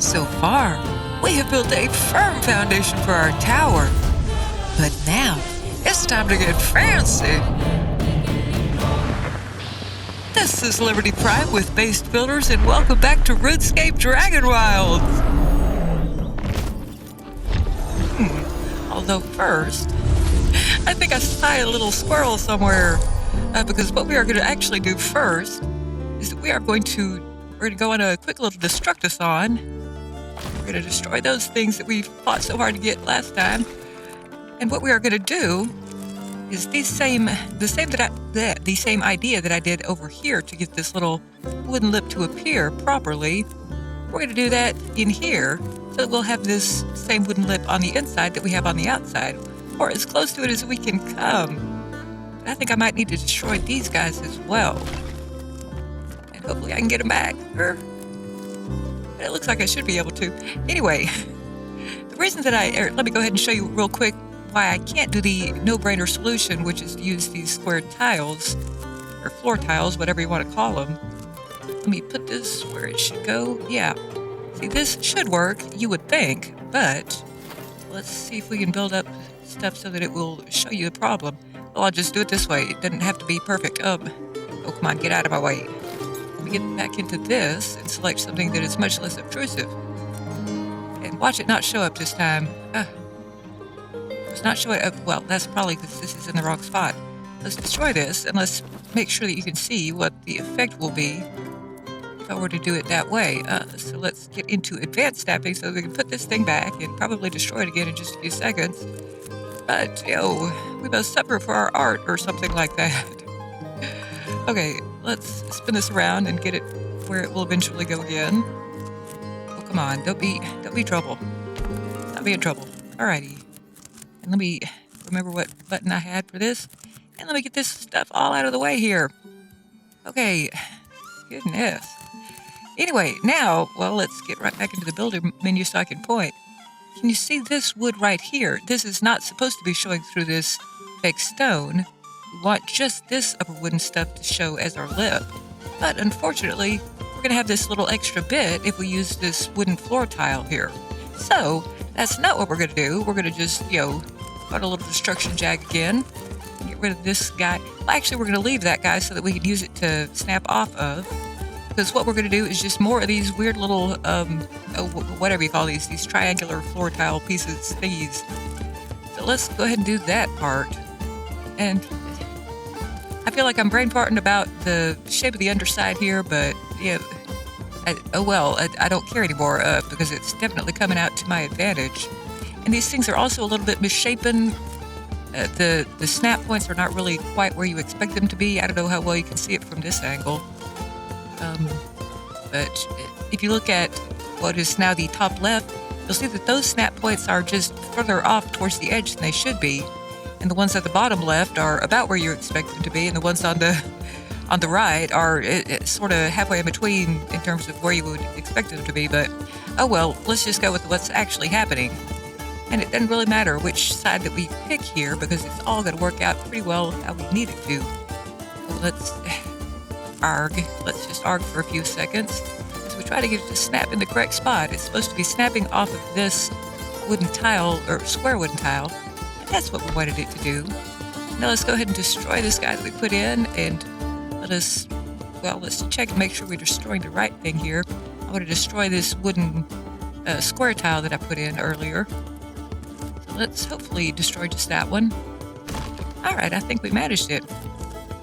So far, we have built a firm foundation for our tower. But now, it's time to get fancy. This is Liberty Prime with Based Builders, and welcome back to RuneScape Dragonwilds. Although first, I think I spy a little squirrel somewhere, because what we are going to actually do first is that we're going to go on a quick little destructathon. We're going to destroy those things that we fought so hard to get last time. And what we are going to do is the same idea that I did over here to get this little wooden lip to appear properly. We're going to do that in here, so that we'll have this same wooden lip on the inside that we have on the outside, or as close to it as we can come. I think I might need to destroy these guys as well. And hopefully I can get them back. But it looks like I should be able to. Anyway, the reason that let me go ahead and show you real quick why I can't do the no-brainer solution, which is to use these square tiles, or floor tiles, whatever you want to call them. Let me put this where it should go. Yeah. See, this should work, you would think, but let's see if we can build up stuff so that it will show you the problem. Well, I'll just do it this way. It doesn't have to be perfect. Oh, come on, get out of my way. Let me get back into this and select something that is much less obtrusive. And watch it not show up this time. It's not showing up. Well, that's probably because this is in the wrong spot. Let's destroy this, and let's make sure that you can see what the effect will be if I were to do it that way. So let's get into advanced snapping so that we can put this thing back and probably destroy it again in just a few seconds. But, we must suffer for our art or something like that. Okay, let's spin this around and get it where it will eventually go again. Oh, come on, don't be trouble. Not be in trouble. Alrighty. And let me remember what button I had for this. And let me get this stuff all out of the way here. Okay. Goodness. Anyway, now, well, let's get right back into the builder menu so I can point. Can you see this wood right here? This is not supposed to be showing through this fake stone. We want just this upper wooden stuff to show as our lip. But unfortunately, we're going to have this little extra bit if we use this wooden floor tile here. So, that's not what we're going to do. We're going to just, put a little destruction jag again. Get rid of this guy. Well, actually, we're going to leave that guy so that we can use it to snap off of. Because what we're going to do is just more of these weird little, whatever you call these triangular floor tile pieces, thingies. So let's go ahead and do that part. And I feel like I'm brain farting about the shape of the underside here, but, I don't care anymore because it's definitely coming out to my advantage. And these things are also a little bit misshapen. The snap points are not really quite where you expect them to be. I don't know how well you can see it from this angle. But if you look at what is now the top left, you'll see that those snap points are just further off towards the edge than they should be. And the ones at the bottom left are about where you expect them to be, and the ones on the right are sort of halfway in between in terms of where you would expect them to be. But, oh well, let's just go with what's actually happening. And it doesn't really matter which side that we pick here because it's all going to work out pretty well how we need it to. So let's just arg for a few seconds as we try to get it to snap in the correct spot. It's supposed to be snapping off of this wooden tile, or square wooden tile. And that's what we wanted it to do. Now let's go ahead and destroy this guy that we put in, and let's check and make sure we're destroying the right thing here. I want to destroy this wooden square tile that I put in earlier. So let's hopefully destroy just that one. Alright, I think we managed it.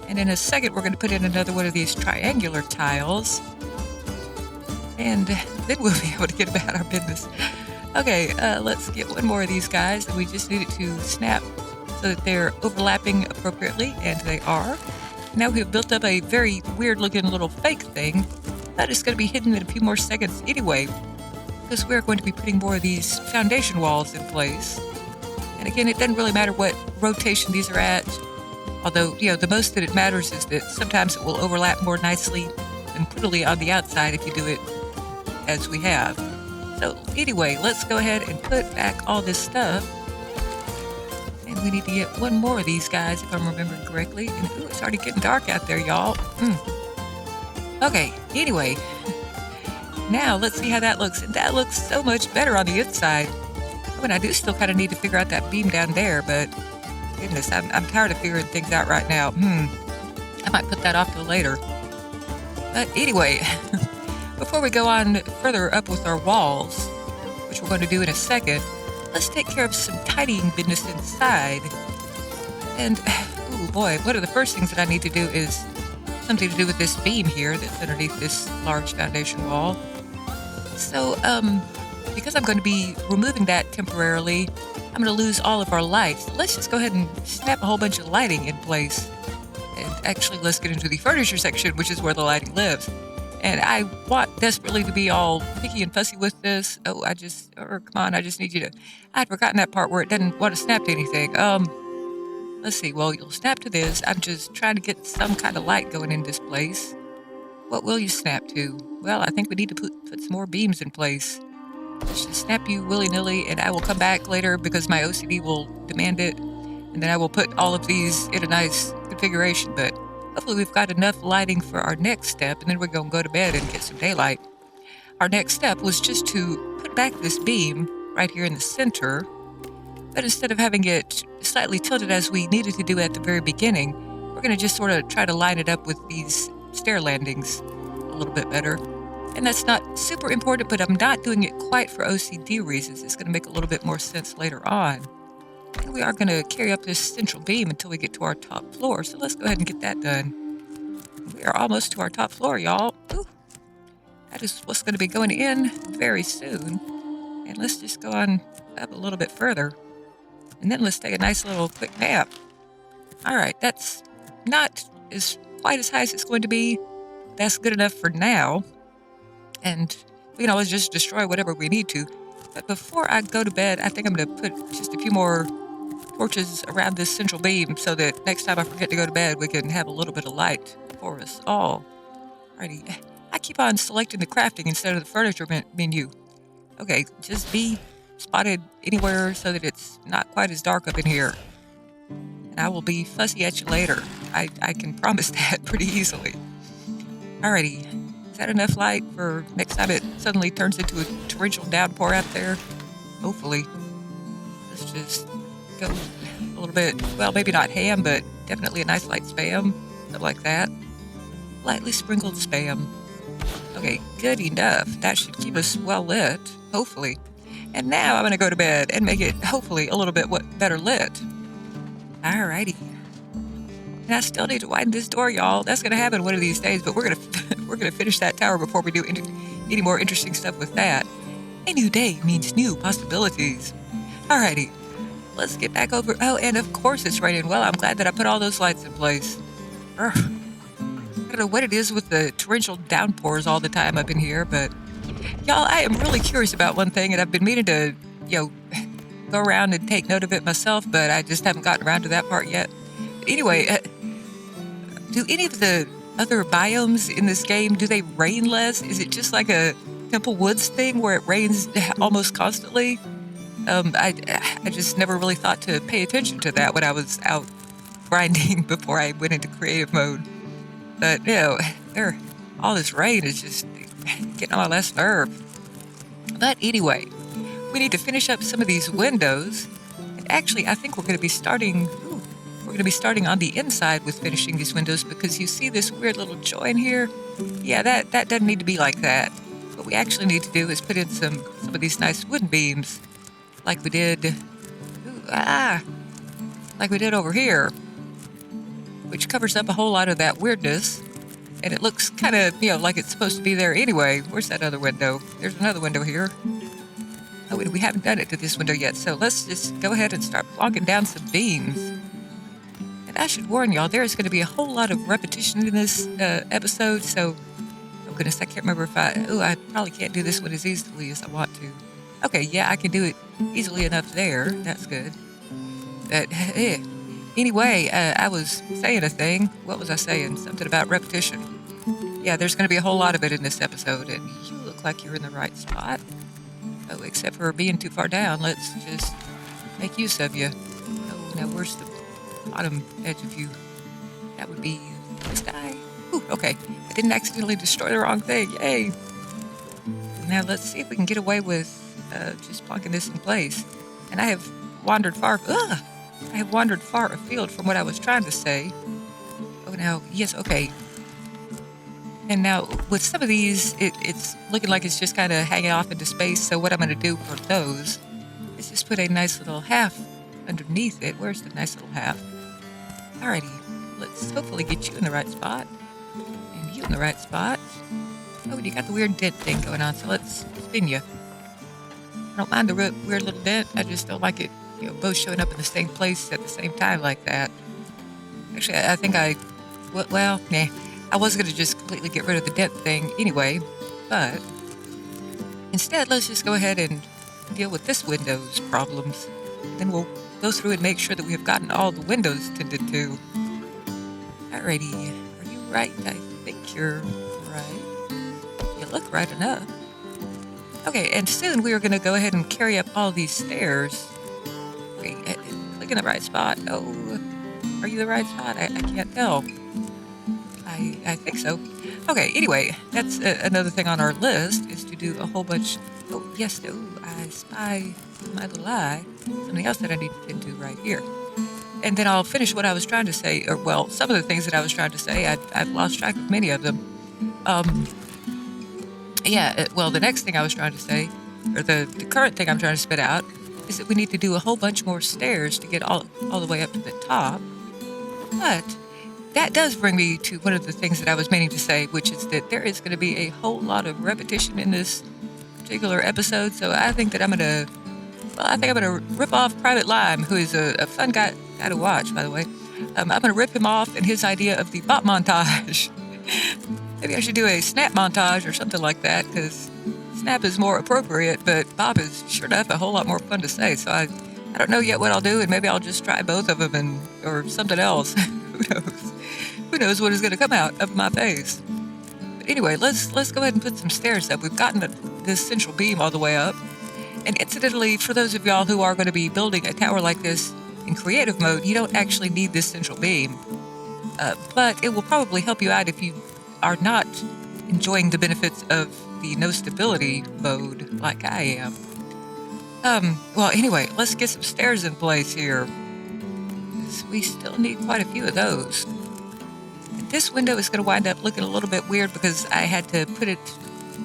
And in a second, we're going to put in another one of these triangular tiles. And then we'll be able to get about our business. Okay, let's get one more of these guys. And we just need it to snap so that they're overlapping appropriately. And they are. Now we've built up a very weird-looking little fake thing. That is going to be hidden in a few more seconds anyway. Because we're going to be putting more of these foundation walls in place. And again, it doesn't really matter what rotation these are at. Although, the most that it matters is that sometimes it will overlap more nicely and prettily on the outside if you do it as we have. So anyway, let's go ahead and put back all this stuff. And we need to get one more of these guys if I'm remembering correctly. And ooh, it's already getting dark out there, y'all. Okay, anyway. Now, let's see how that looks. And that looks so much better on the inside. I mean, I do still kind of need to figure out that beam down there, but goodness, I'm tired of figuring things out right now. I might put that off till later. But anyway, before we go on further up with our walls, which we're going to do in a second, let's take care of some tidying business inside. And, oh boy, one of the first things that I need to do is something to do with this beam here that's underneath this large foundation wall. So, because I'm going to be removing that temporarily, I'm going to lose all of our lights. So let's just go ahead and snap a whole bunch of lighting in place. And actually, let's get into the furniture section, which is where the lighting lives. And I want desperately to be all picky and fussy with this. Oh, come on, I just need you to... I'd forgotten that part where it doesn't want to snap to anything. Let's see, well, you'll snap to this. I'm just trying to get some kind of light going in this place. What will you snap to? Well, I think we need to put some more beams in place. Let's just snap you willy-nilly, and I will come back later because my OCD will demand it. And then I will put all of these in a nice configuration, but hopefully we've got enough lighting for our next step, and then we're going to go to bed and get some daylight. Our next step was just to put back this beam right here in the center, but instead of having it slightly tilted as we needed to do at the very beginning, we're going to just sort of try to line it up with these stair landings a little bit better. And that's not super important, but I'm not doing it quite for OCD reasons. It's going to make a little bit more sense later on. And we are going to carry up this central beam until we get to our top floor. So let's go ahead and get that done. We are almost to our top floor, y'all. Ooh, that is what's going to be going in very soon. And let's just go on up a little bit further. And then let's take a nice little quick nap. All right, that's not quite as high as it's going to be. That's good enough for now. And we can always just destroy whatever we need to. But before I go to bed, I think I'm going to put just a few more torches around this central beam so that next time I forget to go to bed, we can have a little bit of light for us all. Alrighty. I keep on selecting the crafting instead of the furniture menu. Okay, just be spotted anywhere so that it's not quite as dark up in here. And I will be fussy at you later. I can promise that pretty easily. Alrighty. Is that enough light for next time it suddenly turns into a torrential downpour out there? Hopefully. Let's just go a little bit, well, maybe not ham, but definitely a nice light spam. Something like that. Lightly sprinkled spam. Okay, good enough. That should keep us well lit, hopefully. And now I'm going to go to bed and make it, hopefully, a little bit better lit. Alrighty. And I still need to widen this door, y'all. That's going to happen one of these days, but we're going to finish that tower before we do any more interesting stuff with that. A new day means new possibilities. Alrighty. Let's get back over. Oh, and of course it's raining. Well, I'm glad that I put all those lights in place. I don't know what it is with the torrential downpours all the time up in here, but y'all, I am really curious about one thing, and I've been meaning to, go around and take note of it myself, but I just haven't gotten around to that part yet. But anyway, do any of the other biomes in this game, do they rain less? Is it just like a Temple Woods thing where it rains almost constantly? I just never really thought to pay attention to that when I was out grinding before I went into creative mode. But, all this rain is just getting on my last nerve. But anyway, we need to finish up some of these windows. And actually, I think we're going to be starting on the inside with finishing these windows because you see this weird little join here? Yeah, that doesn't need to be like that. What we actually need to do is put in some of these nice wooden beams like we did, like we did over here, which covers up a whole lot of that weirdness. And it looks kind of, like it's supposed to be there anyway. Where's that other window? There's another window here. Oh, we haven't done it to this window yet, so let's just go ahead and start plonking down some beams. And I should warn y'all, there is going to be a whole lot of repetition in this episode, so, oh goodness, I can't remember if I probably can't do this one as easily as I want to. Okay, yeah, I can do it easily enough there. That's good. But, anyway, I was saying a thing. What was I saying? Something about repetition. Yeah, there's going to be a whole lot of it in this episode, and you look like you're in the right spot. Oh, except for being too far down, let's just make use of you. Oh, now where's the bottom edge of you? That would be this guy. Ooh, okay. I didn't accidentally destroy the wrong thing. Yay. Now let's see if we can get away with just plonking this in place. And I have wandered far. I have wandered far afield from what I was trying to say. Oh, now, yes, okay. And now with some of these, it's looking like it's just kind of hanging off into space. So what I'm going to do for those is just put a nice little half underneath it. Where's the nice little half? Alrighty, let's hopefully get you in the right spot. And you in the right spot. Oh, and you got the weird dent thing going on, so let's spin you. I don't mind the weird little dent. I just don't like it, both showing up in the same place at the same time like that. Actually, I think well, nah. I was going to just completely get rid of the dent thing anyway, but instead, let's just go ahead and deal with this window's problems. Then we'll go through and make sure that we have gotten all the windows tended to. Alrighty, are you right? I think you're right. You look right enough. Okay, and soon we are going to go ahead and carry up all these stairs. Okay, click in the right spot. Oh, are you the right spot? I can't tell. I think so. Okay, anyway, that's another thing on our list is to do a whole bunch. Oh, yes, I spy with my little eye something else that I need to tend to right here. And then I'll finish what I was trying to say, or well, some of the things that I was trying to say. I've lost track of many of them. Well, the next thing I was trying to say, or the current thing I'm trying to spit out, is that we need to do a whole bunch more stairs to get all the way up to the top. But that does bring me to one of the things that I was meaning to say, which is that there is going to be a whole lot of repetition in this particular episode. So I think that I'm going to rip off Private Lime, who is a fun guy to watch, by the way. I'm going to rip him off and his idea of the bop montage. Maybe I should do a snap montage or something like that, because snap is more appropriate, but bop is sure enough a whole lot more fun to say. So I don't know yet what I'll do, and maybe I'll just try both of them or something else. Who knows? Who knows what is going to come out of my face? But anyway, let's go ahead and put some stairs up. We've gotten this central beam all the way up. And incidentally, for those of y'all who are going to be building a tower like this in creative mode, you don't actually need this central beam. But it will probably help you out if you are not enjoying the benefits of the no stability mode like I am. Well, anyway, let's get some stairs in place here. We still need quite a few of those. And this window is going to wind up looking a little bit weird because I had to put it,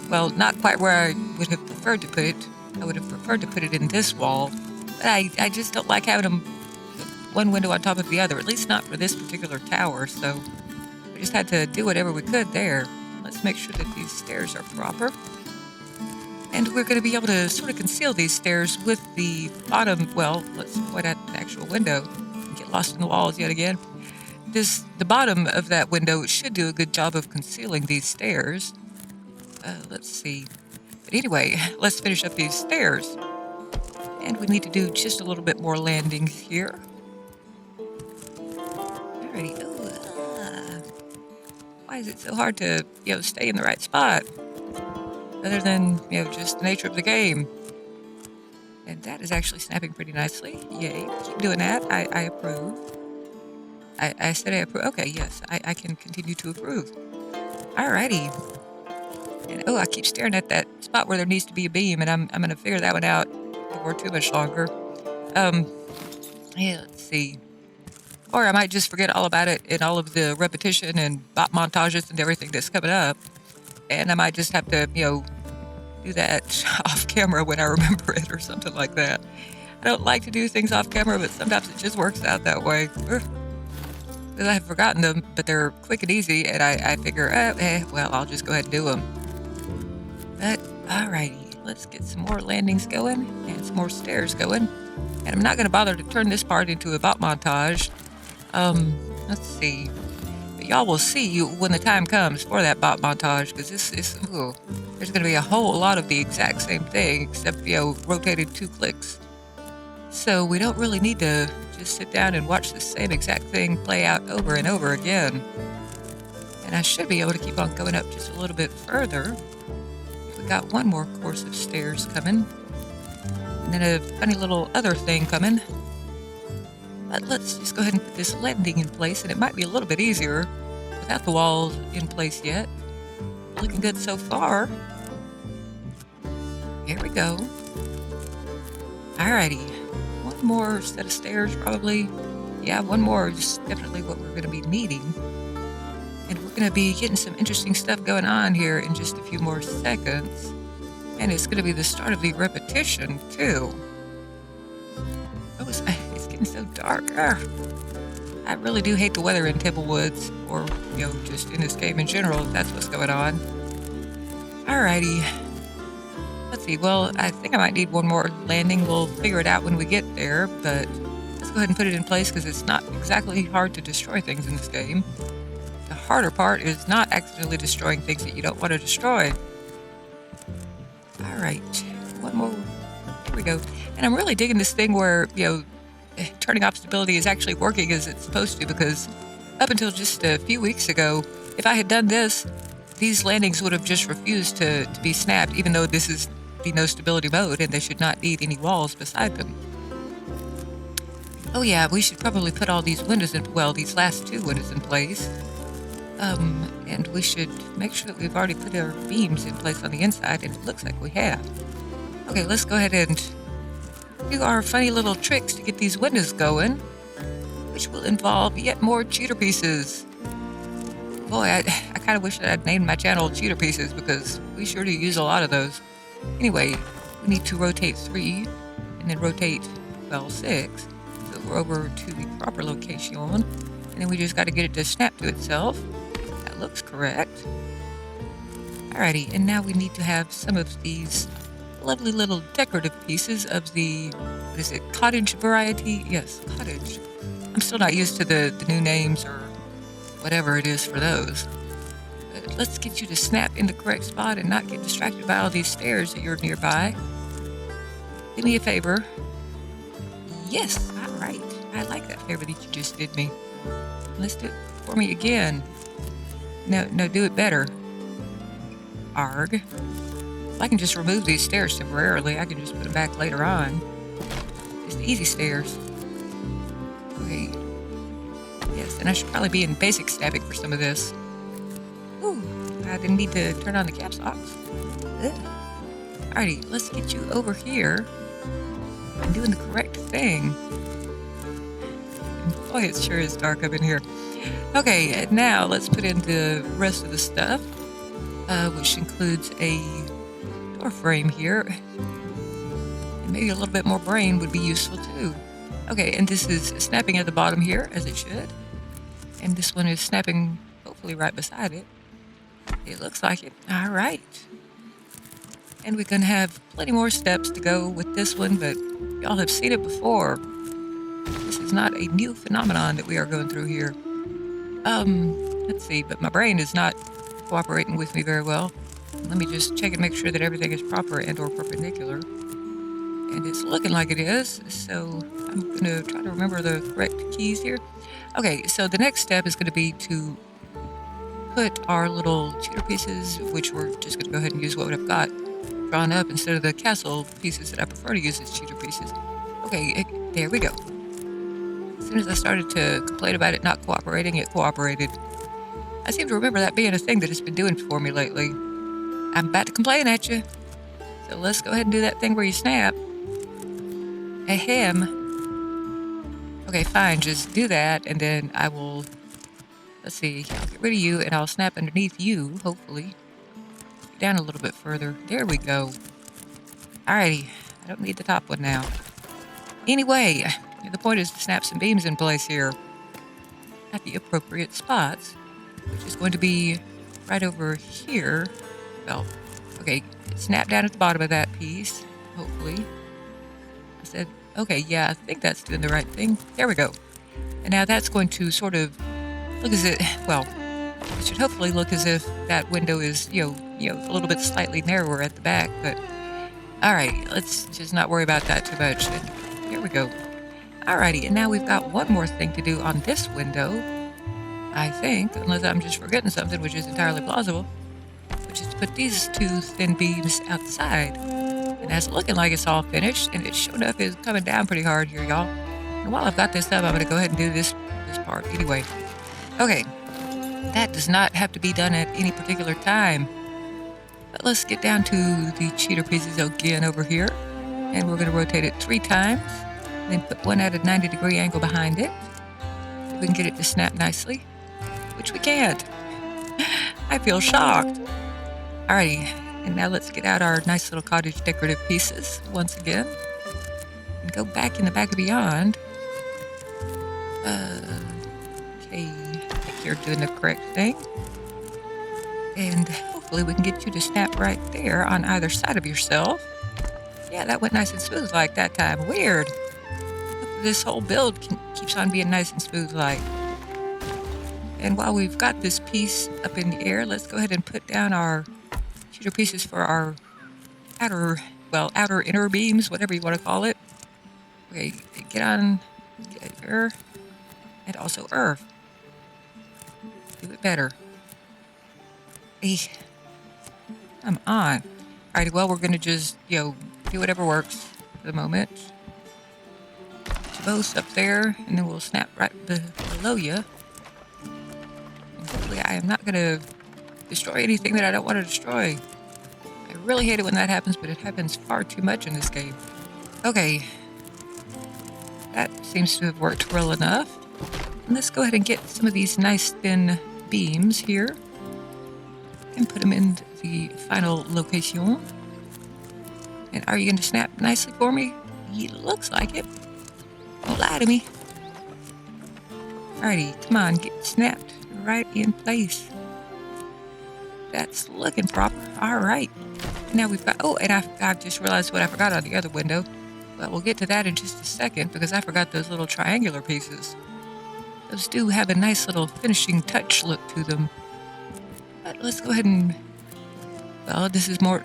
well, not quite where I would have preferred to put it. I would have preferred to put it in this wall. But I just don't like having them one window on top of the other, at least not for this particular tower. So we just had to do whatever we could there. Let's make sure that these stairs are proper. And we're going to be able to sort of conceal these stairs with the bottom, well, let's point at the actual window. Get lost in the walls yet again. The bottom of that window should do a good job of concealing these stairs. Let's see. But anyway, let's finish up these stairs. And we need to do just a little bit more landings here. Alrighty. Why is it so hard to, stay in the right spot? Other than, just the nature of the game. And that is actually snapping pretty nicely. Yay. Keep doing that. I approve. I said I approve. Okay, yes. I can continue to approve. Alrighty. And I keep staring at that spot where there needs to be a beam, and I'm going to figure that one out before too much longer. Let's see. Or I might just forget all about it in all of the repetition and bot montages and everything that's coming up. And I might just have to, do that off camera when I remember it or something like that. I don't like to do things off camera, but sometimes it just works out that way. Because I have forgotten them, but they're quick and easy, and I figure, well, I'll just go ahead and do them. But, alrighty, let's get some more landings going and some more stairs going. And I'm not going to bother to turn this part into a bot montage. Let's see. But y'all will see when the time comes for that bot montage, because there's going to be a whole lot of the exact same thing, except, rotated 2 clicks. So we don't really need to just sit down and watch the same exact thing play out over and over again. And I should be able to keep on going up just a little bit further. We got one more course of stairs coming. And then a funny little other thing coming. But let's just go ahead and put this landing in place, and it might be a little bit easier without the walls in place yet. Looking good so far. Here we go. Alrighty. One more set of stairs, probably. Yeah, one more is definitely what we're going to be needing. And we're going to be getting some interesting stuff going on here in just a few more seconds. And it's going to be the start of the repetition, too. Oh, it's getting so dark. I really do hate the weather in Temple Woods, or, just in this game in general, if that's what's going on. Alrighty. Let's see, well, I think I might need one more landing. We'll figure it out when we get there, but let's go ahead and put it in place because it's not exactly hard to destroy things in this game. The harder part is not accidentally destroying things that you don't want to destroy. Alright, one more. There we go. And I'm really digging this thing where, turning off stability is actually working as it's supposed to, because up until just a few weeks ago, if I had done this, these landings would have just refused to be snapped, even though this is the no stability mode and they should not need any walls beside them. Oh yeah, we should probably put all these windows in, well, these last two windows in place. And we should make sure that we've already put our beams in place on the inside, and it looks like we have. Okay, let's go ahead and do our funny little tricks to get these windows going, which will involve yet more cheater pieces. Boy, I kind of wish that I'd named my channel Cheater Pieces, because we sure do use a lot of those. Anyway, we need to rotate 3 and then rotate, 6, so we're over to the proper location. And then we just got to get it to snap to itself. That looks correct. Alrighty, and now we need to have some of these lovely little decorative pieces of the, what is it, cottage variety? Yes, cottage. I'm still not used to the new names or whatever it is for those. But let's get you to snap in the correct spot and not get distracted by all these stairs that you're nearby. Do me a favor. Yes, all right. I like that favor that you just did me. Let's do it for me again. No, do it better. Arg. If I can just remove these stairs temporarily, I can just put them back later on. Just easy stairs. Okay. Yes, and I should probably be in basic snapping for some of this. Ooh, I didn't need to turn on the caps locks. Alrighty, let's get you over here. I'm doing the correct thing. Boy, it sure is dark up in here. Okay, and now let's put in the rest of the stuff, which includes a door frame here. And maybe a little bit more brain would be useful too. Okay, and this is snapping at the bottom here, as it should. And this one is snapping, hopefully, right beside it. It looks like it. All right. And we're going to have plenty more steps to go with this one, but y'all have seen it before. This is not a new phenomenon that we are going through here. Let's see, but my brain is not cooperating with me very well. Let me just check and make sure that everything is proper and or perpendicular. And it's looking like it is, so I'm going to try to remember the correct keys here. Okay, so the next step is going to be to put our little cheater pieces, which we're just going to go ahead and use what I've got drawn up instead of the castle pieces that I prefer to use as cheater pieces. Okay, there we go. As soon as I started to complain about it not cooperating, it cooperated. I seem to remember that being a thing that it's been doing for me lately. I'm about to complain at you. So let's go ahead and do that thing where you snap. Ahem. Okay, fine, just do that, and then I will, let's see, I'll get rid of you, and I'll snap underneath you, hopefully. Down a little bit further. There we go. Alrighty, I don't need the top one now. Anyway, the point is to snap some beams in place here at the appropriate spots, which is going to be right over here. Well, okay, snap down at the bottom of that piece, hopefully. I said, okay, yeah, I think that's doing the right thing. There we go. And now that's going to sort of look as if, well, it should hopefully look as if that window is, a little bit slightly narrower at the back, but all right, let's just not worry about that too much. And here we go. Alrighty, and now we've got one more thing to do on this window, I think, unless I'm just forgetting something, which is entirely plausible, which is to put these two thin beams outside. And that's looking like it's all finished, and it sure enough is coming down pretty hard here, y'all. And while I've got this up, I'm going to go ahead and do this part anyway. Okay, that does not have to be done at any particular time. But let's get down to the cheater pieces again over here. And we're going to rotate it 3 times. Then put one at a 90-degree angle behind it. So we can get it to snap nicely. Which we can't. I feel shocked. Alrighty, and now let's get out our nice little cottage decorative pieces once again. And go back in the back of Beyond. Okay, I think you're doing the correct thing. And hopefully we can get you to snap right there on either side of yourself. Yeah, that went nice and smooth like that time. Weird. This whole build keeps on being nice and smooth like. And while we've got this piece up in the air, let's go ahead and put down our cheater pieces for our outer inner beams, whatever you want to call it. Okay, get earth, and also earth. Do it better. Hey, come on. Alrighty, well, we're going to just, do whatever works for the moment. Put you both up there, and then we'll snap right below you. And hopefully I am not going to destroy anything that I don't want to destroy. I really hate it when that happens, but it happens far too much in this game. Okay. That seems to have worked well enough. And let's go ahead and get some of these nice thin beams here. And put them in the final location. And are you going to snap nicely for me? It looks like it. Don't lie to me. Alrighty, come on, get snapped right in place. That's looking proper. Alright. Now we've got, and I've just realized what I forgot on the other window. But we'll get to that in just a second because I forgot those little triangular pieces. Those do have a nice little finishing touch look to them. But let's go ahead and, this is more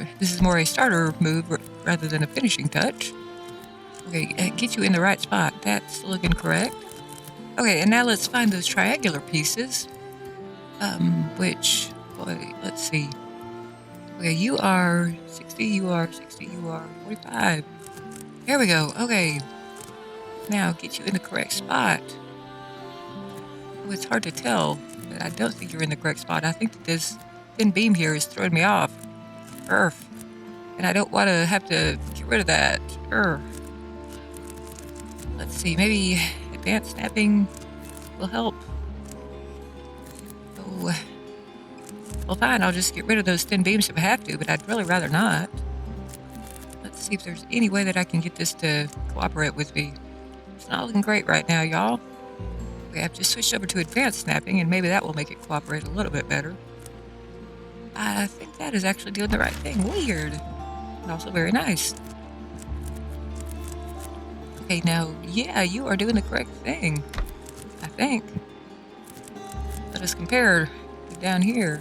a starter move rather than a finishing touch. Okay, get you in the right spot. That's looking correct. Okay, and now let's find those triangular pieces. Let's see. Okay, you are 60, you are 60, you are 45. There we go. Okay. Now get you in the correct spot. Oh, it's hard to tell, but I don't think you're in the correct spot. I think that this thin beam here is throwing me off. Earth. And I don't want to have to get rid of that. Earth. Let's see. Maybe advanced snapping will help. Oh. Well, fine. I'll just get rid of those thin beams if I have to, but I'd really rather not. Let's see if there's any way that I can get this to cooperate with me. It's not looking great right now, y'all. Okay, I've just switched over to advanced snapping, and maybe that will make it cooperate a little bit better. I think that is actually doing the right thing. Weird. And also very nice. Okay, now, yeah, you are doing the correct thing. I think. Let us compare down here.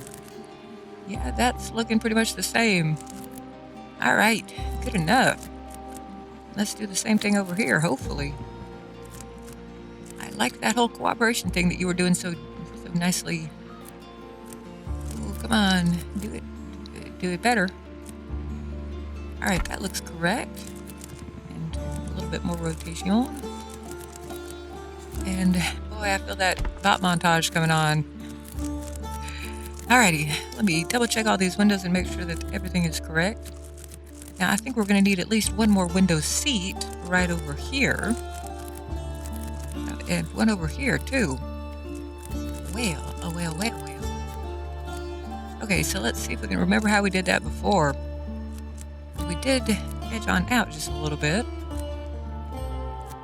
Yeah, that's looking pretty much the same. All right, good enough. Let's do the same thing over here, hopefully. I like that whole cooperation thing that you were doing so nicely. Oh, come on, do it better. All right, that looks correct. And a little bit more rotation. And boy, I feel that bot montage coming on. Alrighty, let me double check all these windows and make sure that everything is correct. Now I think we're going to need at least one more window seat right over here. And one over here too. Well. Okay, so let's see if we can remember how we did that before. We did edge on out just a little bit.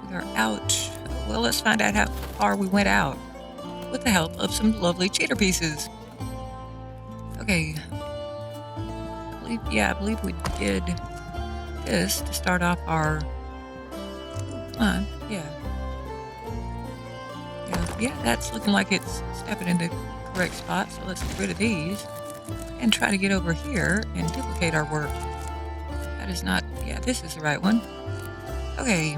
We are out. Well, let's find out how far we went out with the help of some lovely cheater pieces. Okay. I believe we did this to start off our... Come on, yeah. Yeah, that's looking like it's stepping in the correct spot, so let's get rid of these and try to get over here and duplicate our work. That is not... Yeah, this is the right one. Okay.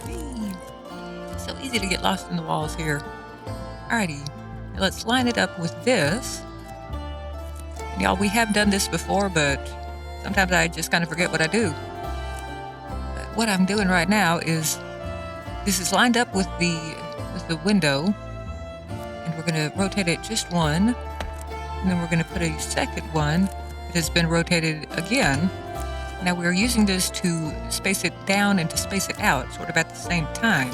It's so easy to get lost in the walls here. Alrighty. Now let's line it up with this. Y'all, we have done this before, but sometimes I just kind of forget what I do. What I'm doing right now is this is lined up with the window, and we're going to rotate it just one, and then we're going to put a second one It has been rotated again. Now we're using this to space it down and to space it out, sort of at the same time.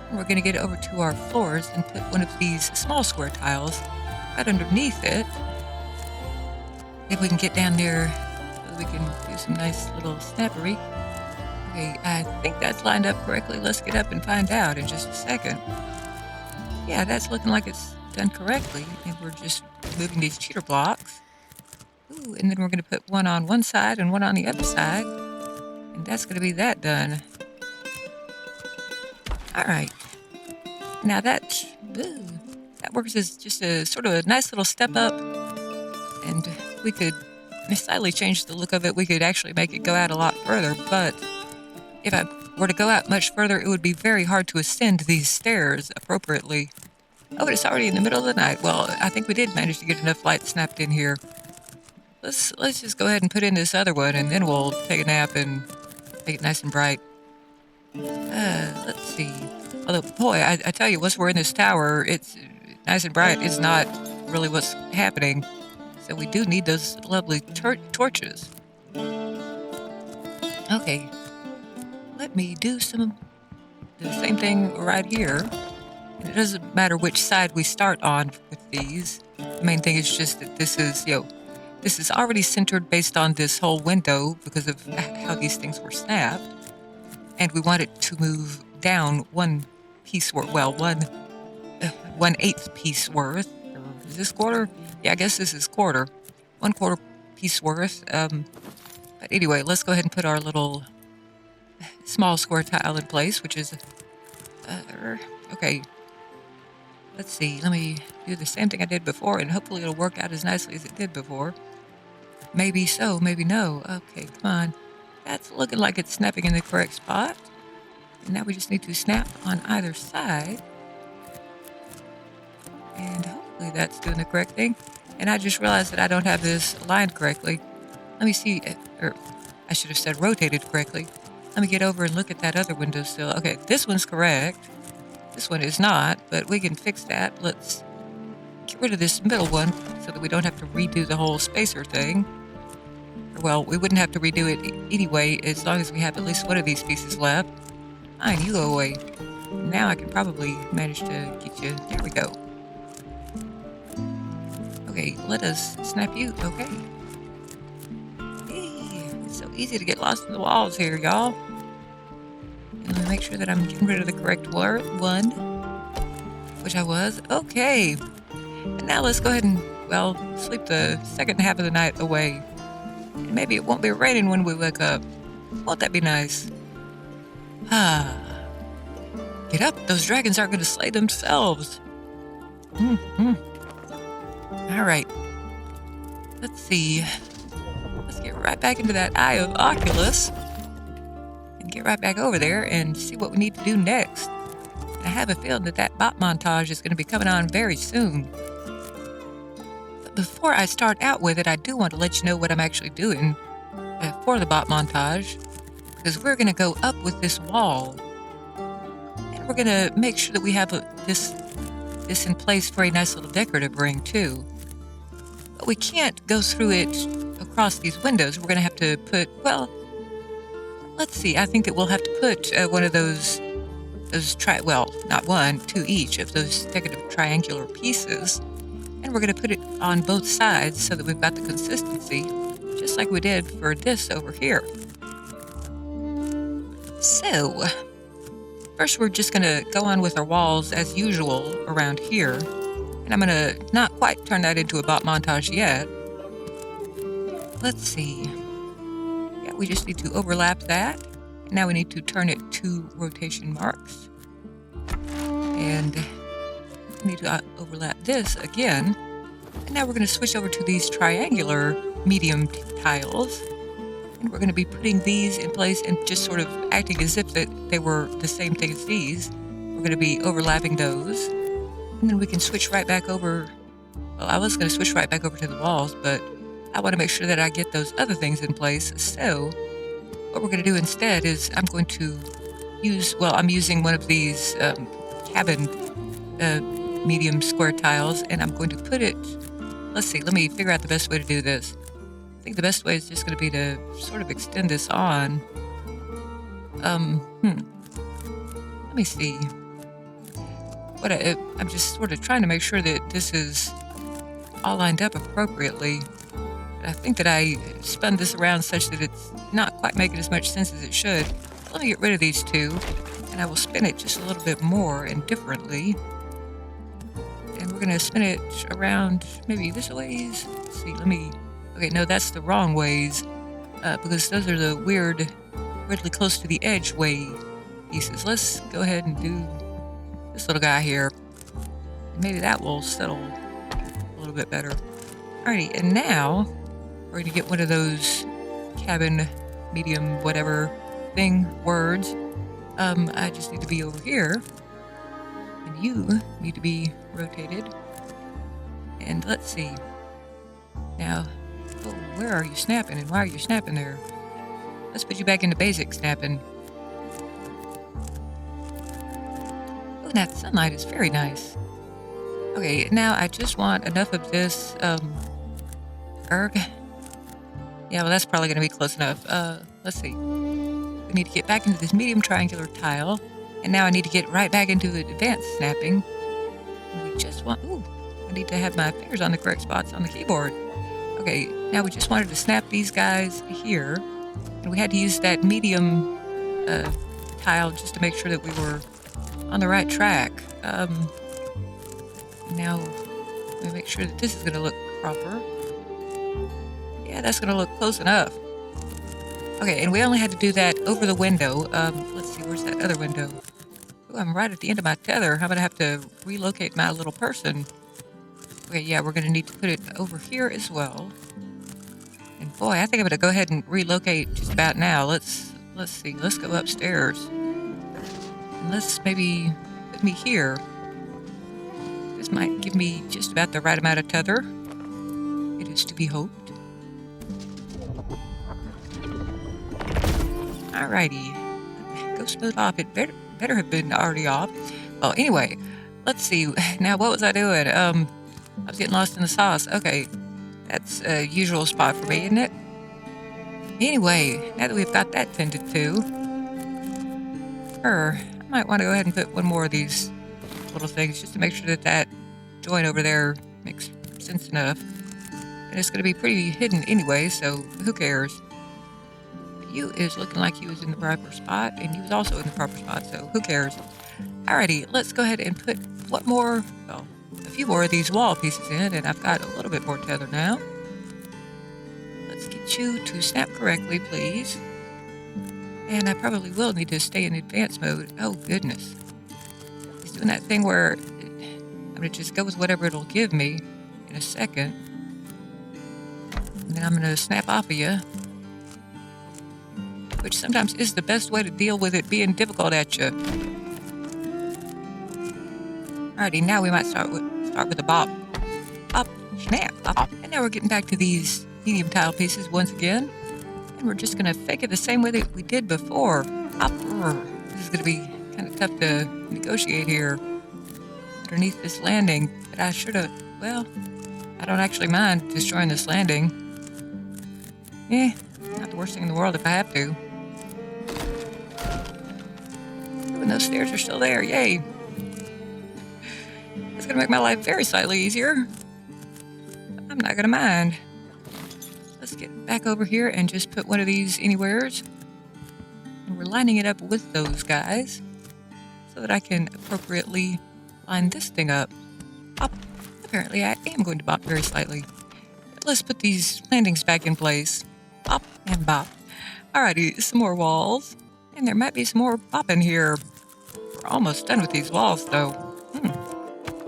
And we're going to get over to our floors and put one of these small square tiles right underneath it. If we can get down there so we can do some nice little snappery. Okay, I think that's lined up correctly. Let's get up and find out in just a second. Yeah, that's looking like it's done correctly. And we're just moving these cheater blocks. Ooh, and then we're going to put one on one side and one on the other side. And that's going to be that done. All right. Now that works as just a sort of a nice little step up. And we could slightly change the look of it. We could actually make it go out a lot further. But if I were to go out much further, it would be very hard to ascend these stairs appropriately. Oh, but it's already in the middle of the night. Well, I think we did manage to get enough light snapped in here. Let's just go ahead and put in this other one, and then we'll take a nap and make it nice and bright. Let's see. Although, boy, I tell you, once we're in this tower, it's nice and bright. It's not really what's happening. So we do need those lovely torches. Okay. Let me do the same thing right here. And it doesn't matter which side we start on with these. The main thing is just that this is already centered based on this whole window because of how these things were snapped. And we want it to move down one piece worth, well, 1/8 piece worth. Or is this quarter? Yeah, I guess this is quarter. 1/4 piece worth. But anyway, let's go ahead and put our little small square tile in place, which is, okay. Let's see, let me do the same thing I did before, and hopefully it'll work out as nicely as it did before. Maybe so, maybe no. Okay, come on. That's looking like it's snapping in the correct spot. And now we just need to snap on either side. And hopefully that's doing the correct thing. And I just realized that I don't have this aligned correctly. Let me see, or I should have said rotated correctly. Let me get over and look at that other window still. Okay, this one's correct. This one is not, but we can fix that. Let's get rid of this middle one so that we don't have to redo the whole spacer thing. Well, we wouldn't have to redo it anyway as long as we have at least one of these pieces left. Fine, you go away. Now I can probably manage to get you. There we go. Okay, let us snap you. Okay. Hey, it's so easy to get lost in the walls here, y'all. And let me make sure that I'm getting rid of the correct one, which I was. Okay. And now let's go ahead and, well, sleep the second half of the night away. And maybe it won't be raining when we wake up. Won't that be nice? Get up. Those dragons aren't going to slay themselves. All right. Let's see. Let's get right back into that Eye of Oculus. And get right back over there and see what we need to do next. I have a feeling that that bot montage is going to be coming on very soon. But before I start out with it, I do want to let you know what I'm actually doing for the bot montage. Because we're going to go up with this wall. And we're going to make sure that we have this in place for a nice little decorative ring too. But we can't go through it across these windows. We're going to have to put, well, let's see. I think that we'll have to put one of those not one, two each of those decorative triangular pieces. And we're going to put it on both sides so that we've got the consistency, just like we did for this over here. So, first we're just going to go on with our walls as usual around here. And I'm going to not quite turn that into a bot montage yet. Let's see. Yeah, we just need to overlap that. Now we need to turn it 2 rotation marks. And we need to overlap this again. And now we're going to switch over to these triangular medium tiles. And we're going to be putting these in place and just sort of acting as if that they were the same thing as these. We're going to be overlapping those. And then we can switch right back over. Well, I was going to switch right back over to the walls, but I want to make sure that I get those other things in place. So what we're going to do instead is I'm going to I'm using one of these cabin medium square tiles, and I'm going to put it, let's see, let me figure out the best way to do this. think the best way is just going to be to sort of extend this on. Let me see. I'm just sort of trying to make sure that this is all lined up appropriately. I think that I spun this around such that it's not quite making as much sense as it should. Let me get rid of these two, and I will spin it just a little bit more and differently. And we're going to spin it around maybe this ways. Let's see, okay, no, that's the wrong ways, because those are the weirdly close to the edge way pieces. Let's go ahead and do this little guy here. Maybe that will settle a little bit better. Alrighty, and now we're going to get one of those cabin medium whatever thing words. I just need to be over here, and you need to be rotated. And let's see. Now, oh, where are you snapping, and why are you snapping there? Let's put you back into basic snapping. Oh, that sunlight is very nice. Okay, now I just want enough of this, erg. Yeah, well, that's probably going to be close enough. Let's see. We need to get back into this medium triangular tile. And now I need to get right back into the advanced snapping. And we just want... Ooh, I need to have my fingers on the correct spots on the keyboard. Okay, now we just wanted to snap these guys here. And we had to use that medium tile just to make sure that we were on the right track. Now, let me make sure that this is going to look proper. Yeah, that's going to look close enough. Okay, and we only had to do that over the window. Let's see, where's that other window? Oh, I'm right at the end of my tether. I'm going to have to relocate my little person. Okay, yeah, we're going to need to put it over here as well. And boy, I think I'm going to go ahead and relocate just about now. Let's see. Let's go upstairs. And let's maybe put me here. This might give me just about the right amount of tether. It is to be hoped. Alrighty. Ghost mode off. It better have been already off. Well, anyway, let's see. Now, what was I doing? I was getting lost in the sauce. Okay. That's a usual spot for me, isn't it? Anyway, now that we've got that tended to, I might want to go ahead and put one more of these little things just to make sure that that joint over there makes sense enough. And it's going to be pretty hidden anyway, so who cares? You is looking like you was in the proper spot, and you was also in the proper spot, so who cares? Alrighty, let's go ahead and put a few more of these wall pieces in, and I've got a little bit more tether now. Let's get you to snap correctly, please. And I probably will need to stay in advanced mode. Oh, goodness. He's doing that thing where I'm going to just go with whatever it'll give me in a second. And then I'm going to snap off of you. Which sometimes is the best way to deal with it being difficult at you. Alrighty, now we might start with a bop. Bop, snap, bop. And now we're getting back to these medium tile pieces once again. And we're just going to fake it the same way that we did before. Bop. This is going to be kind of tough to negotiate here underneath this landing. But I should have, well, I don't actually mind destroying this landing. Not the worst thing in the world if I have to. Ooh, and those stairs are still there, yay. It's going to make my life very slightly easier. I'm not going to mind. Let's get back over here and just put one of these anywheres. And we're lining it up with those guys so that I can appropriately line this thing up. Bop. Apparently I am going to bop very slightly. Let's put these landings back in place. Bop and bop. Alrighty, some more walls. And there might be some more bopping here. We're almost done with these walls though.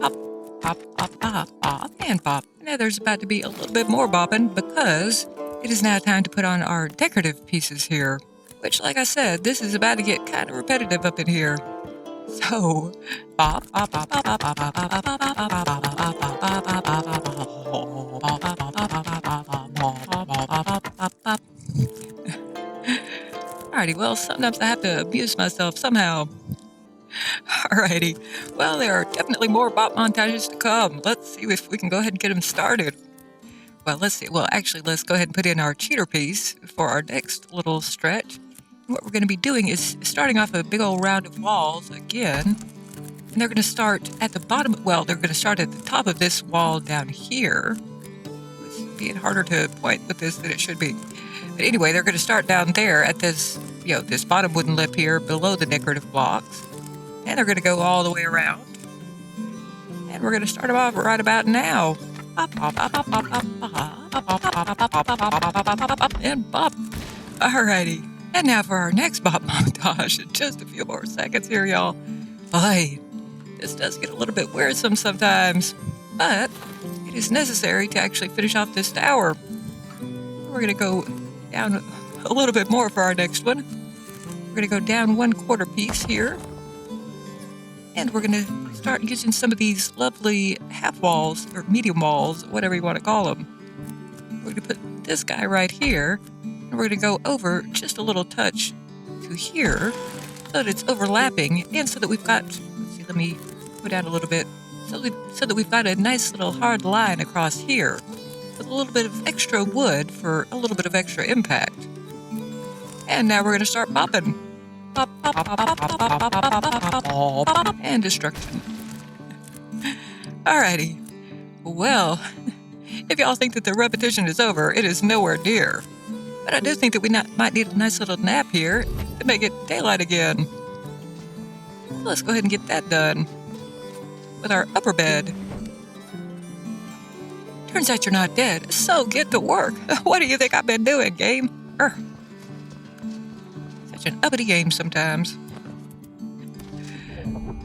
Pop, pop, pop, pop, pop, and pop. Now there's about to be a little bit more bopping because it is now time to put on our decorative pieces here. Which, like I said, this is about to get kind of repetitive up in here. So, bop, bop, bop, bop, bop, bop, bop, bop, bop, bop, bop, bop. Alrighty, well, sometimes I have to amuse myself somehow. Alrighty, well, there are definitely more bop montages to come. Let's see if we can go ahead and get them started. well, let's see. Well, actually, let's go ahead and put in our cheater piece for our next little stretch. And what we're going to be doing is starting off a big old round of walls again. And they're going to start at the bottom. Well, they're going to start at the top of this wall down here. It's being harder to point with this than it should be. But anyway, they're going to start down there at this, this bottom wooden lip here below the decorative blocks. And they're going to go all the way around. And we're going to start them off right about now. And bop. Alrighty. And now for our next bop montage in just a few more seconds here, y'all. Boy, this does get a little bit wearisome sometimes, but it is necessary to actually finish off this tower. We're going to go down a little bit more for our next one. We're going to go down 1/4 piece here. And we're going to start using some of these lovely half walls, or medium walls, whatever you want to call them. We're going to put this guy right here, and we're going to go over just a little touch to here, so that it's overlapping, and so that we've got, let's see, let me go down a little bit, so that we've got a nice little hard line across here, with a little bit of extra wood for a little bit of extra impact. And now we're going to start bopping. Pop, pop, pop, pop, pop, pop, pop, pop, pop, and destruction. Alrighty. Well, if y'all think that the repetition is over, it is nowhere near. But I do think that we might need a nice little nap here to make it daylight again. So let's go ahead and get that done with our upper bed. Turns out you're not dead, so get to work. What do you think I've been doing, game? Such an uppity game sometimes.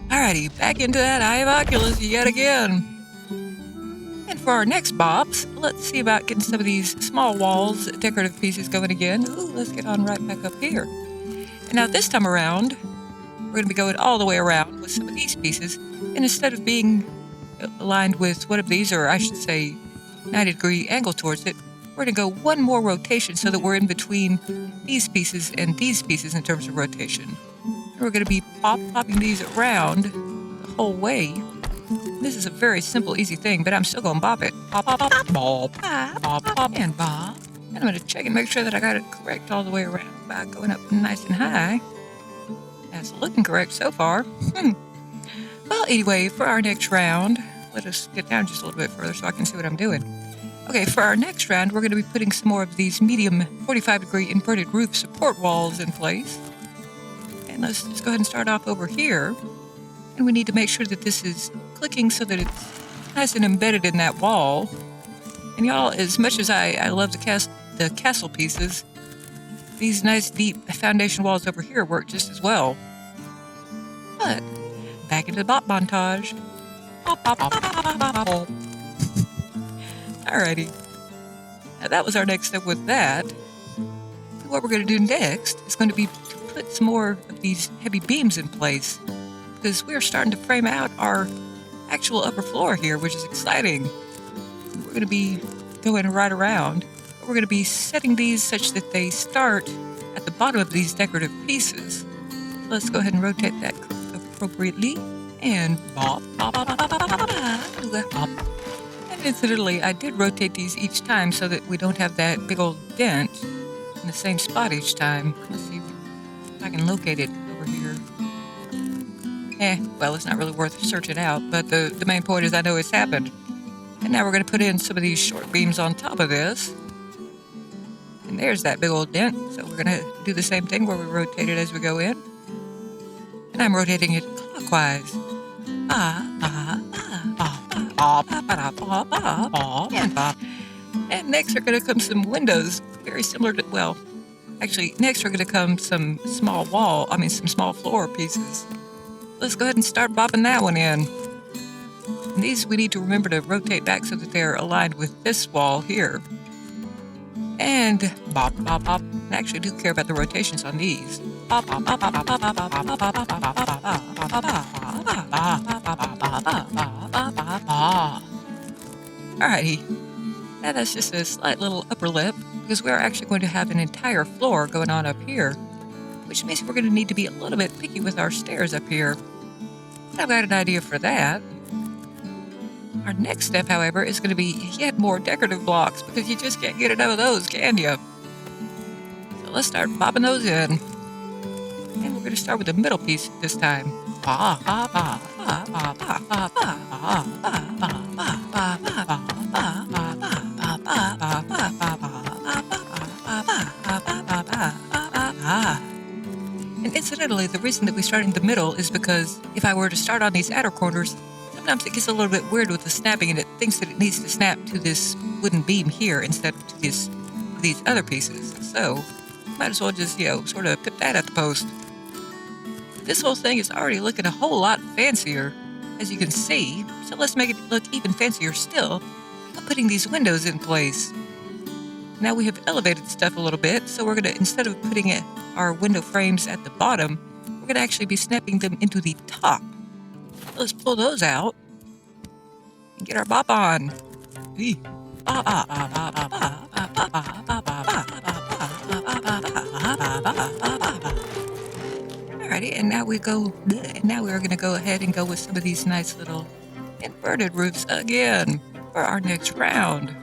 Alrighty, back into that Eye of Oculus yet again. And for our next bops, let's see about getting some of these small walls, decorative pieces going again. Ooh, let's get on right back up here. And now this time around, we're going to be going all the way around with some of these pieces. And instead of being aligned with one of these, or I should say 90-degree angle towards it, we're going to go one more rotation so that we're in between these pieces and these pieces in terms of rotation. And we're going to be popping these around the whole way. This is a very simple, easy thing, but I'm still going to bop it. Pop, pop, pop, bop, pop, pop, and bop. And I'm going to check and make sure that I got it correct all the way around by going up nice and high. That's looking correct so far. Well, anyway, for our next round, let us get down just a little bit further so I can see what I'm doing. Okay, for our next round, we're going to be putting some more of these medium 45-degree inverted roof support walls in place. And let's just go ahead and start off over here. And we need to make sure that this is clicking so that it's nice and embedded in that wall. And y'all, as much as I love the castle pieces, these nice deep foundation walls over here work just as well. But back into the bop montage. Bop, bop, bop, bop, bop, bop, bop. Alrighty. Now that was our next step with that. And what we're going to do next is going to be to put some more of these heavy beams in place, because we're starting to frame out our actual upper floor here, which is exciting. We're going to be going right around. We're going to be setting these such that they start at the bottom of these decorative pieces. So let's go ahead and rotate that appropriately. And bop, bop, bop, bop, bop, bop, bop, bop. And incidentally, I did rotate these each time so that we don't have that big old dent in the same spot each time. Let's see if I can locate it over here. Well, it's not really worth searching out, but the main point is I know it's happened. And now we're going to put in some of these short beams on top of this. And there's that big old dent. So we're going to do the same thing where we rotate it as we go in. And I'm rotating it clockwise. And next are going to come some windows, very similar to, well, actually, next are going to come some small floor pieces. Let's go ahead and start bopping that one in. And these we need to remember to rotate back so that they're aligned with this wall here. And bop, bop, bop. I actually do care about the rotations on these. Bop, bop, bop, bop, bop, bop, bop, bop, bop, bop, bop, bop, bop. Alrighty. Now that's just a slight little upper lip, because we're actually going to have an entire floor going on up here, which means we're going to need to be a little bit picky with our stairs up here. But I've got an idea for that. Our next step, however, is going to be yet more decorative blocks because you just can't get enough of those, can you? So let's start popping those in. And we're going to start with the middle piece this time. And incidentally, the reason that we start in the middle is because if I were to start on these outer corners, sometimes it gets a little bit weird with the snapping and it thinks that it needs to snap to this wooden beam here instead of to these other pieces. So, might as well just, sort of put that at the post. This whole thing is already looking a whole lot fancier, as you can see, so let's make it look even fancier still by putting these windows in place. Now we have elevated stuff a little bit, so we're going to, instead of putting our window frames at the bottom, we're going to actually be snapping them into the top. So let's pull those out and get our bop on. Alrighty, and now we are going to go ahead and go with some of these nice little inverted roofs again for our next round.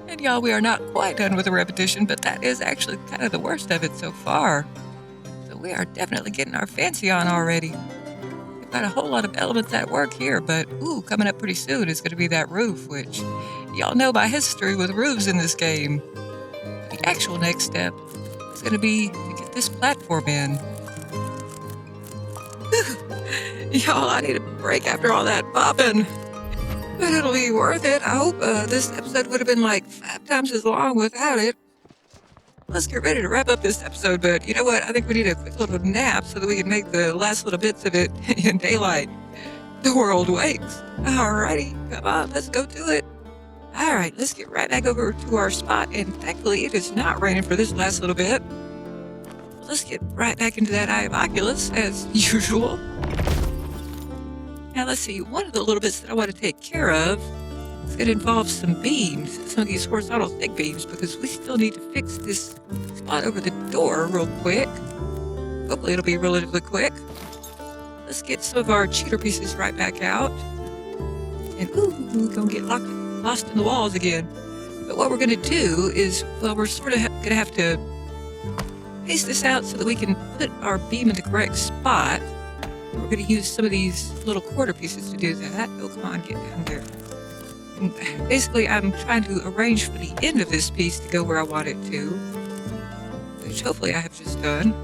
And y'all, we are not quite done with the repetition, but that is actually kind of the worst of it so far. So we are definitely getting our fancy on already. We've got a whole lot of elements at work here, but coming up pretty soon is going to be that roof, which y'all know my history with roofs in this game. The actual next step is going to be to get this platform in. Y'all, I need a break after all that bopping. But it'll be worth it. I hope this episode would have been like 5 times as long without it. Let's get ready to wrap up this episode, but you know what? I think we need a quick little nap so that we can make the last little bits of it in daylight. The world wakes. Alrighty, come on, let's go do it. Alright, let's get right back over to our spot, and thankfully it is not raining for this last little bit. Let's get right back into that Eye of Oculus, as usual. Now let's see, one of the little bits that I want to take care of is going to involve some beams, some of these horizontal thick beams, because we still need to fix this spot over the door real quick. Hopefully it'll be relatively quick. Let's get some of our cheater pieces right back out. And we're going to get lost in the walls again. But what we're going to do is, well, we're sort of going to have to paste this out so that we can put our beam in the correct spot. We're going to use some of these little quarter pieces to do that. Oh, come on, get down there. And basically, I'm trying to arrange for the end of this piece to go where I want it to, which hopefully I have just done.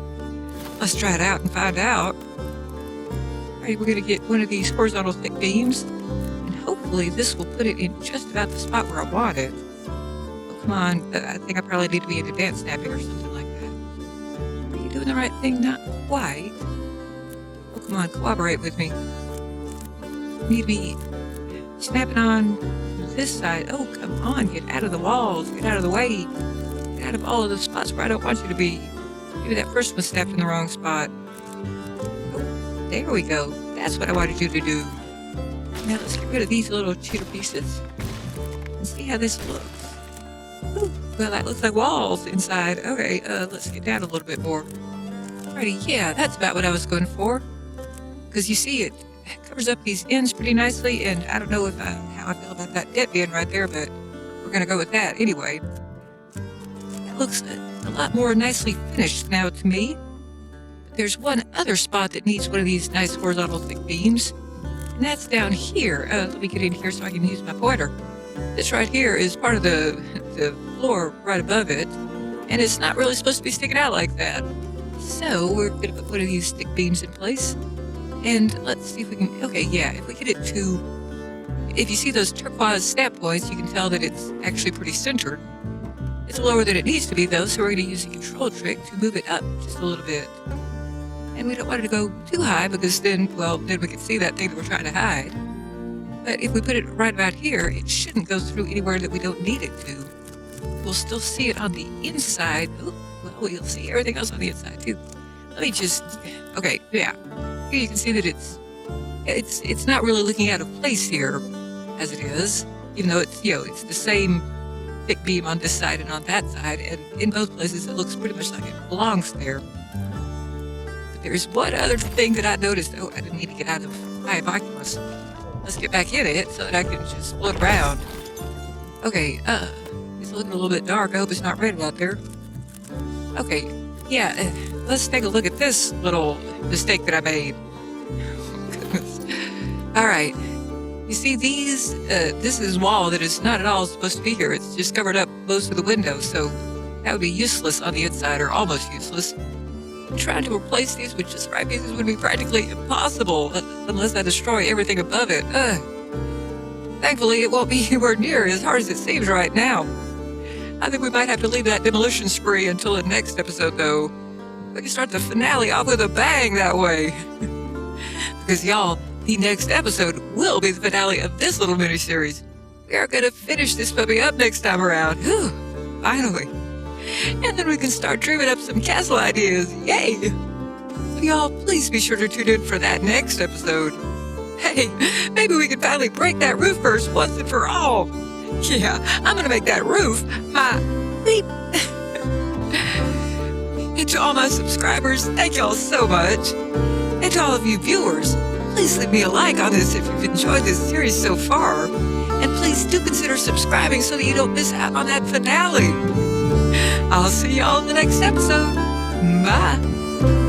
Let's try it out and find out. All right, we're going to get one of these horizontal thick beams, and hopefully this will put it in just about the spot where I want it. Oh, come on. I think I probably need to be in advanced snapping or something like that. Are you doing the right thing? Not quite. Oh, come on, cooperate with me. Need to be snapping on this side. Oh, come on, get out of the walls, get out of the way. Get out of all of the spots where I don't want you to be. Maybe that first one snapped in the wrong spot. Oh, there we go. That's what I wanted you to do. Now let's get rid of these little cheater pieces and see how this looks. Ooh, well, that looks like walls inside. Okay, let's get down a little bit more. Alrighty, yeah, that's about what I was going for. Because you see, it covers up these ends pretty nicely, and I don't know how I feel about that dead being right there, but we're going to go with that anyway. It looks a lot more nicely finished now to me. But there's one other spot that needs one of these nice horizontal thick beams, and that's down here. Let me get in here so I can use my pointer. This right here is part of the floor right above it, and it's not really supposed to be sticking out like that. So we're going to put one of these thick beams in place. And let's see if we can, okay, yeah, if we get it to, if you see those turquoise snap points, you can tell that it's actually pretty centered. It's lower than it needs to be though, so we're going to use a control trick to move it up just a little bit. And we don't want it to go too high because then we can see that thing that we're trying to hide. But if we put it right about here, it shouldn't go through anywhere that we don't need it to. We'll still see it on the inside. Ooh, well, we'll see everything else on the inside too. Let me just, okay, yeah. Here you can see that it's not really looking out of place here as it is, even though it's, it's the same thick beam on this side and on that side, and in both places it looks pretty much like it belongs there. But there's one other thing that I noticed. Oh, I didn't need to get out of my Oculus. Let's get back in it so that I can just look around. Okay, it's looking a little bit dark. I hope it's not raining out there. Okay, yeah, let's take a look at this little mistake that I made. Oh, goodness. All right. You see, this is wall that is not at all supposed to be here. It's just covered up close to the window, so that would be useless on the inside, or almost useless. Trying to replace these with just right pieces would be practically impossible unless I destroy everything above it. Thankfully, it won't be anywhere near as hard as it seems right now. I think we might have to leave that demolition spree until the next episode, though. We can start the finale off with a bang that way. Because, y'all, the next episode will be the finale of this little mini-series. We are going to finish this puppy up next time around. Whew, finally. And then we can start dreaming up some castle ideas. Yay! So y'all, please be sure to tune in for that next episode. Hey, maybe we can finally break that roof curse once and for all. Yeah, I'm going to make that roof my beep. And to all my subscribers, thank y'all so much. And to all of you viewers, please leave me a like on this if you've enjoyed this series so far. And please do consider subscribing so that you don't miss out on that finale. I'll see y'all in the next episode. Bye.